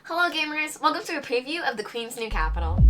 Hello gamers, welcome to a preview of the Queen's New Capital.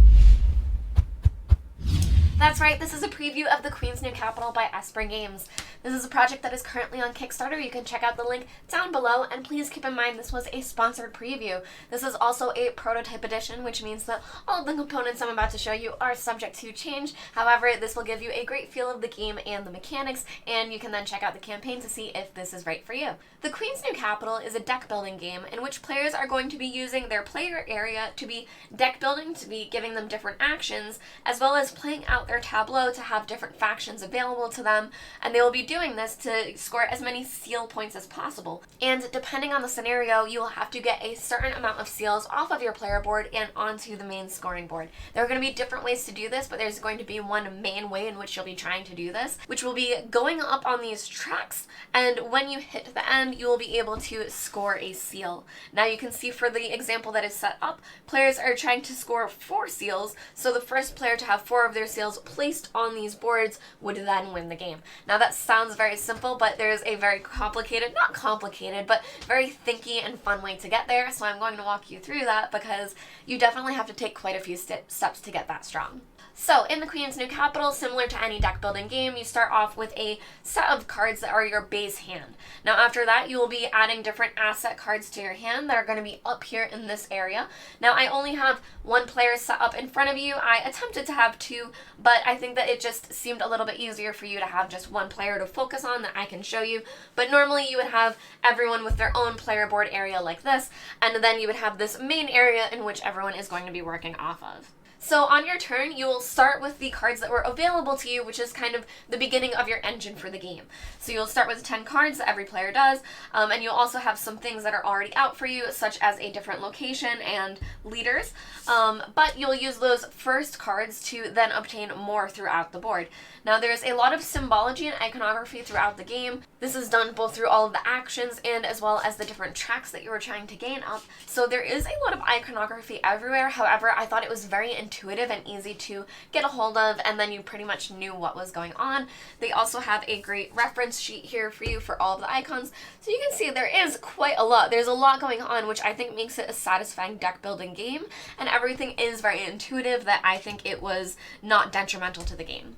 That's right, this is a preview of the Queen's New Capital by Esper Games. This is a project that is currently on Kickstarter. You can check out the link down below, and please keep in mind this was a sponsored preview. This is also a prototype edition, which means that all of the components I'm about to show you are subject to change. However, this will give you a great feel of the game and the mechanics, and you can then check out the campaign to see if this is right for you. The Queen's New Capital is a deck building game in which players are going to be using their player area to be deck building, to be giving them different actions, as well as playing out their tableau to have different factions available to them, and they will be doing this to score as many seal points as possible. And depending on the scenario, you will have to get a certain amount of seals off of your player board and onto the main scoring board. There are going to be different ways to do this, but there's going to be one main way in which you'll be trying to do this, which will be going up on these tracks, and when you hit the end, you will be able to score a seal. Now you can see for the example that is set up, players are trying to score 4 seals, so the first player to have 4 of their seals placed on these boards would then win the game. Now that sounds very simple, but there's a very complicated, not complicated, but very thinky and fun way to get there, so I'm going to walk you through that because you definitely have to take quite a few steps to get that strong. So, in the Queen's New Capital, similar to any deck building game, you start off with a set of cards that are your base hand. Now after that, you will be adding different asset cards to your hand that are going to be up here in this area. Now I only have 1 player set up in front of you. I attempted to have 2, but I think that it just seemed a little bit easier for you to have just 1 player to focus on that I can show you. But normally you would have everyone with their own player board area like this, and then you would have this main area in which everyone is going to be working off of. So on your turn, you will start with the cards that were available to you, which is kind of the beginning of your engine for the game. So you'll start with 10 cards that every player does, and you'll also have some things that are already out for you, such as a different location and leaders, but you'll use those first cards to then obtain more throughout the board. Now there's a lot of symbology and iconography throughout the game. This is done both through all of the actions and as well as the different tracks that you are trying to gain up. So there is a lot of iconography everywhere. However, I thought it was very intuitive and easy to get a hold of, and then you pretty much knew what was going on. They also have a great reference sheet here for you for all of the icons, so you can see there is quite a lot. There's a lot going on, which I think makes it a satisfying deck building game, and everything is very intuitive that I think it was not detrimental to the game.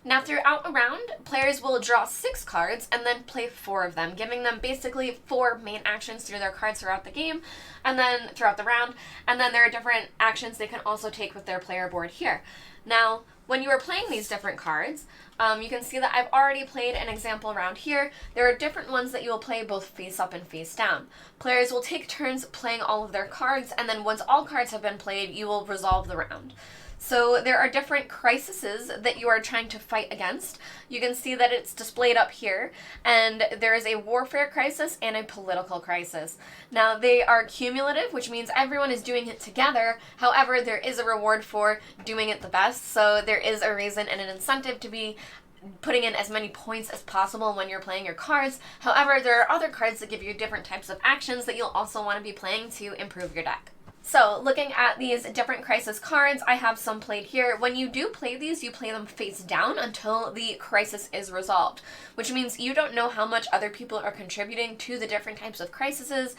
Now throughout a round, players will draw 6 cards and then play 4 of them, giving them basically 4 main actions through their cards throughout the game, and then throughout the round, and then there are different actions they can also take with their player board here. Now, when you are playing these different cards, you can see that I've already played an example around here. There are different ones that you will play both face up and face down. Players will take turns playing all of their cards, and then once all cards have been played, you will resolve the round. So there are different crises that you are trying to fight against. You can see that it's displayed up here, and there is a warfare crisis and a political crisis. Now they are cumulative, which means everyone is doing it together. However, there is a reward for doing it the best, so there is a reason and an incentive to be putting in as many points as possible when you're playing your cards. However, there are other cards that give you different types of actions that you'll also want to be playing to improve your deck. So, looking at these different crisis cards, I have some played here. When you do play these, you play them face down until the crisis is resolved, which means you don't know how much other people are contributing to the different types of crises,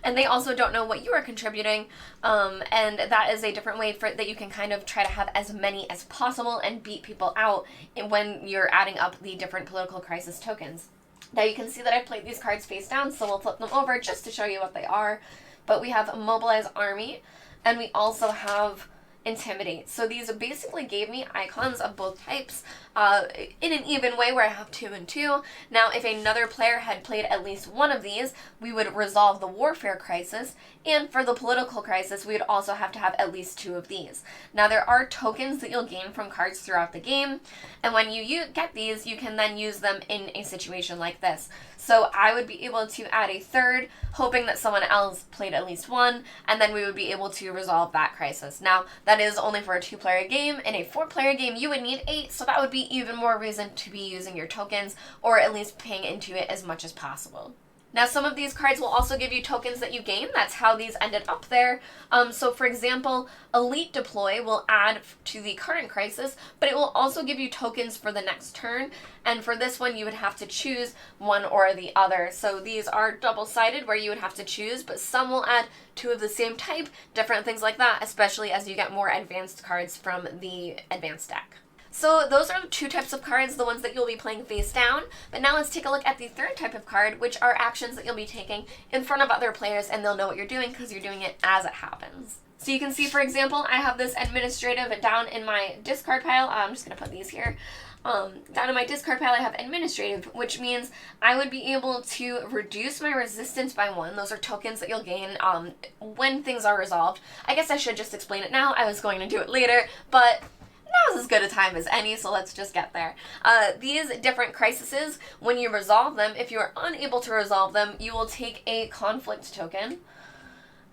and they also don't know what you are contributing, and that is a different way that you can kind of try to have as many as possible and beat people out when you're adding up the different political crisis tokens. Now you can see that I've played these cards face down, so we'll flip them over just to show you what they are. But we have Mobilize Army, and we also have Intimidate. So these basically gave me icons of both types in an even way where I have 2 and 2. Now if another player had played at least one of these, we would resolve the warfare crisis, and for the political crisis we would also have to have at least 2 of these. Now there are tokens that you'll gain from cards throughout the game, and when you get these, you can then use them in a situation like this. So I would be able to add a 3rd, hoping that someone else played at least 1, and then we would be able to resolve that crisis. Now, that is only for a 2-player game. In a 4-player game, you would need 8, so that would be even more reason to be using your tokens, or at least paying into it as much as possible. Now, some of these cards will also give you tokens that you gain. That's how these ended up there. So, for example, Elite Deploy will add to the current crisis, but it will also give you tokens for the next turn. And for this one, you would have to choose one or the other. So these are double-sided where you would have to choose, but some will add two of the same type, different things like that, especially as you get more advanced cards from the advanced deck. So those are the two types of cards, the ones that you'll be playing face down. But now let's take a look at the third type of card, which are actions that you'll be taking in front of other players, and they'll know what you're doing because you're doing it as it happens. So you can see, for example, I have this administrative down in my discard pile. I'm just going to put these here. Down in my discard pile, I have administrative, which means I would be able to reduce my resistance by 1. Those are tokens that you'll gain when things are resolved. I guess I should just explain it now. I was going to do it later, but now's as good a time as any, so let's just get there. These different crises, when you resolve them, if you are unable to resolve them, you will take a conflict token,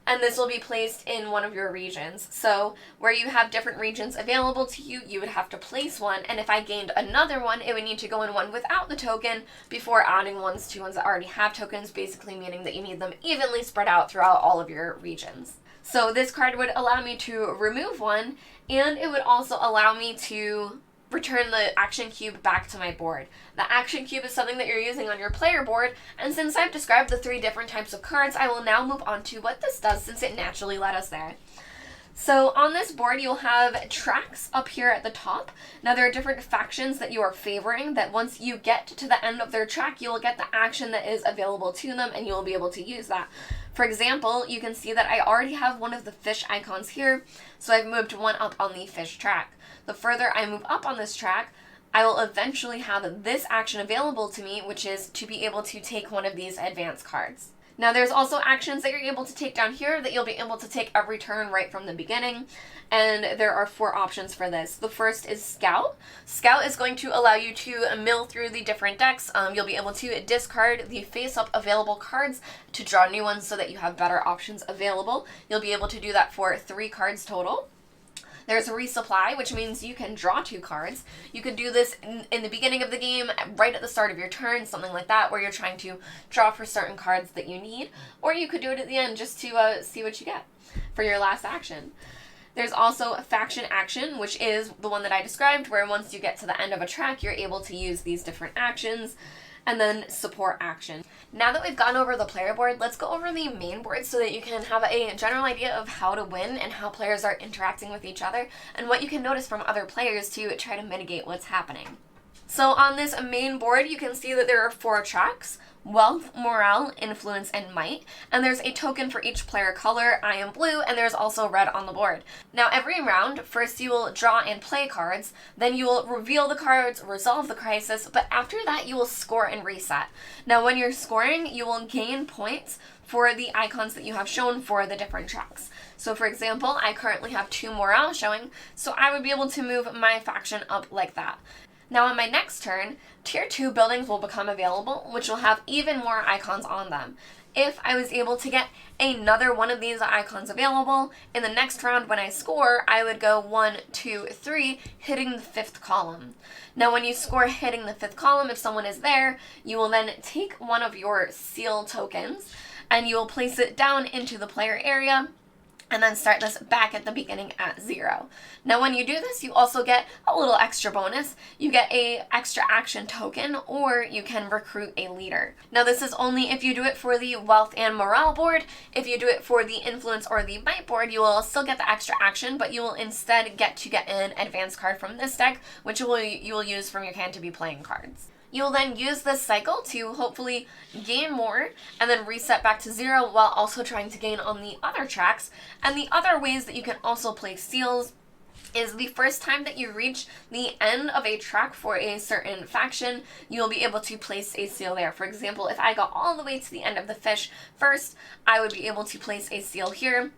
and this will be placed in one of your regions. So where you have different regions available to you, you would have to place one, and if I gained another one, it would need to go in one without the token before adding ones to ones that already have tokens, basically meaning that you need them evenly spread out throughout all of your regions. So this card would allow me to remove one, and it would also allow me to return the action cube back to my board. The action cube is something that you're using on your player board, and since I've described the 3 different types of cards, I will now move on to what this does since it naturally led us there. So on this board, you'll have tracks up here at the top. Now there are different factions that you are favoring that once you get to the end of their track, you will get the action that is available to them, and you will be able to use that. For example, you can see that I already have one of the fish icons here, so I've moved one up on the fish track. The further I move up on this track, I will eventually have this action available to me, which is to be able to take one of these advanced cards. Now there's also actions that you're able to take down here that you'll be able to take every turn right from the beginning, and there are 4 options for this. The first is Scout. Scout is going to allow you to mill through the different decks. You'll be able to discard the face-up available cards to draw new ones so that you have better options available. You'll be able to do that for 3 cards total. There's a resupply, which means you can draw 2 cards. You could do this in the beginning of the game, right at the start of your turn, something like that, where you're trying to draw for certain cards that you need. Or you could do it at the end just to see what you get for your last action. There's also faction action, which is the one that I described, where once you get to the end of a track, you're able to use these different actions. And then support action. Now that we've gone over the player board, let's go over the main board so that you can have a general idea of how to win and how players are interacting with each other and what you can notice from other players to try to mitigate what's happening. So on this main board, you can see that there are 4 tracks: Wealth, Morale, Influence, and Might. And there's a token for each player color. I am blue, and there's also red on the board. Now every round, first you will draw and play cards, then you will reveal the cards, resolve the crisis, but after that you will score and reset. Now when you're scoring, you will gain points for the icons that you have shown for the different tracks. So for example, I currently have 2 Morale showing, so I would be able to move my faction up like that. Now on my next turn, Tier 2 buildings will become available, which will have even more icons on them. If I was able to get another one of these icons available, in the next round when I score, I would go 1, 2, 3, hitting the 5th column. Now when you score hitting the 5th column, if someone is there, you will then take one of your seal tokens, and you will place it down into the player area, and then start this back at the beginning at 0. Now when you do this, you also get a little extra bonus. You get a extra action token, or you can recruit a leader. Now this is only if you do it for the Wealth and Morale board. If you do it for the Influence or the Might board, you will still get the extra action, but you will instead get to get an advanced card from this deck, which you will use from your hand to be playing cards. You will then use this cycle to hopefully gain more and then reset back to 0 while also trying to gain on the other tracks. And the other ways that you can also play seals is the first time that you reach the end of a track for a certain faction, you'll be able to place a seal there. For example, if I got all the way to the end of the fish first, I would be able to place a seal here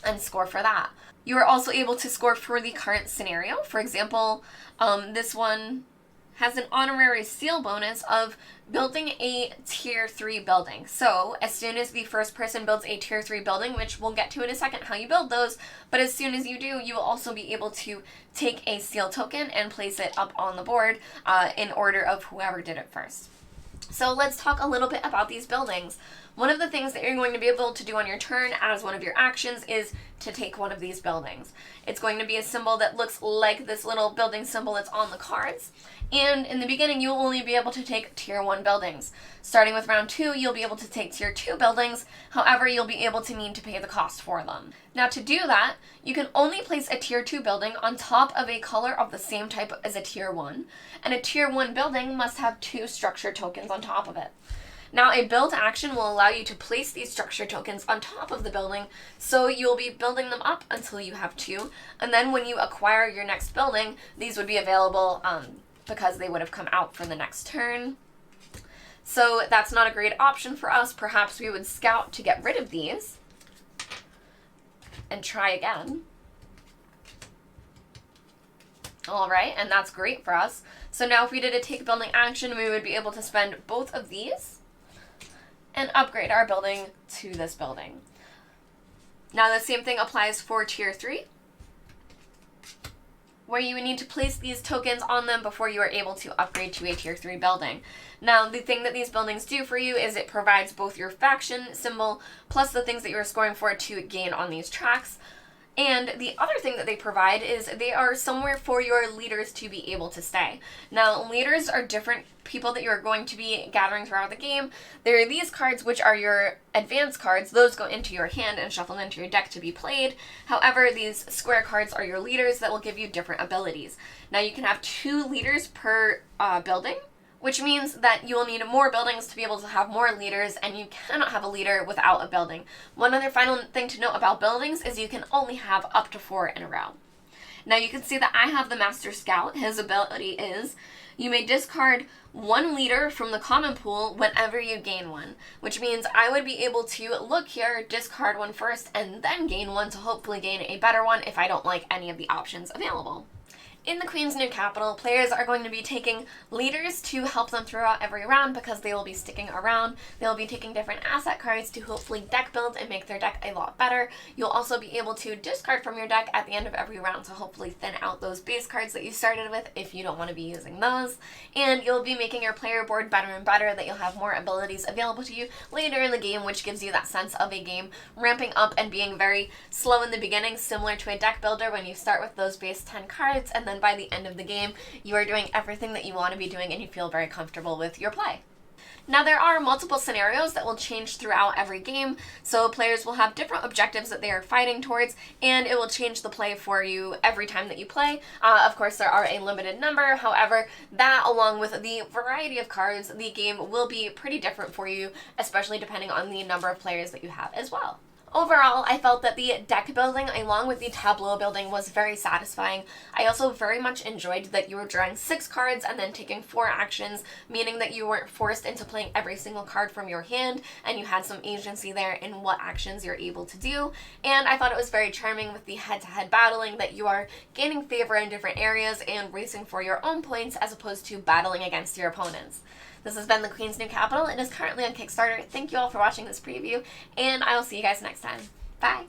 and score for that. You are also able to score for the current scenario. For example, this one has an honorary seal bonus of building a tier 3 building. So as soon as the first person builds a tier 3 building, which we'll get to in a second how you build those, but as soon as you do, you will also be able to take a seal token and place it up on the board in order of whoever did it first. So let's talk a little bit about these buildings. One of the things that you're going to be able to do on your turn as one of your actions is to take one of these buildings. It's going to be a symbol that looks like this little building symbol that's on the cards. And in the beginning, you'll only be able to take tier 1 buildings. Starting with round 2, you'll be able to take tier 2 buildings. However, you'll be able to need to pay the cost for them. Now to do that, you can only place a tier 2 building on top of a color of the same type as a tier 1. And a tier 1 building must have 2 structure tokens on top of it. Now, a build action will allow you to place these structure tokens on top of the building, so you'll be building them up until you have 2, and then when you acquire your next building, these would be available because they would have come out for the next turn. So that's not a great option for us. Perhaps we would scout to get rid of these and try again. All right, and that's great for us. So now if we did a take building action, we would be able to spend both of these and upgrade our building to this building. Now the same thing applies for tier 3, where you would need to place these tokens on them before you are able to upgrade to a tier 3 building. Now the thing that these buildings do for you is it provides both your faction symbol plus the things that you're scoring for to gain on these tracks. And the other thing that they provide is they are somewhere for your leaders to be able to stay. Now, leaders are different people that you're going to be gathering throughout the game. There are these cards, which are your advanced cards. Those go into your hand and shuffle into your deck to be played. However, these square cards are your leaders that will give you different abilities. Now, you can have 2 leaders per building, which means that you will need more buildings to be able to have more leaders, and you cannot have a leader without a building. One other final thing to note about buildings is you can only have up to 4 in a row. Now you can see that I have the Master Scout. His ability is you may discard 1 leader from the common pool whenever you gain 1, which means I would be able to look here, discard 1 first, and then gain 1 to hopefully gain a better one if I don't like any of the options available. In the Queen's New Capital, players are going to be taking leaders to help them throughout every round because they will be sticking around. They'll be taking different asset cards to hopefully deck build and make their deck a lot better. You'll also be able to discard from your deck at the end of every round to hopefully thin out those base cards that you started with if you don't want to be using those. And you'll be making your player board better and better, that you'll have more abilities available to you later in the game, which gives you that sense of a game ramping up and being very slow in the beginning, similar to a deck builder when you start with those base 10 cards, and then by the end of the game, you are doing everything that you want to be doing and you feel very comfortable with your play. Now, there are multiple scenarios that will change throughout every game, so players will have different objectives that they are fighting towards, and it will change the play for you every time that you play. Of course, there are a limited number. However, that along with the variety of cards, the game will be pretty different for you, especially depending on the number of players that you have as well. Overall, I felt that the deck building along with the tableau building was very satisfying. I also very much enjoyed that you were drawing 6 cards and then taking 4 actions, meaning that you weren't forced into playing every single card from your hand, and you had some agency there in what actions you're able to do. And I thought it was very charming with the head-to-head battling, that you are gaining favor in different areas and racing for your own points as opposed to battling against your opponents. This has been the Queen's New Capital. It is currently on Kickstarter. Thank you all for watching this preview, and I will see you guys next time. Bye!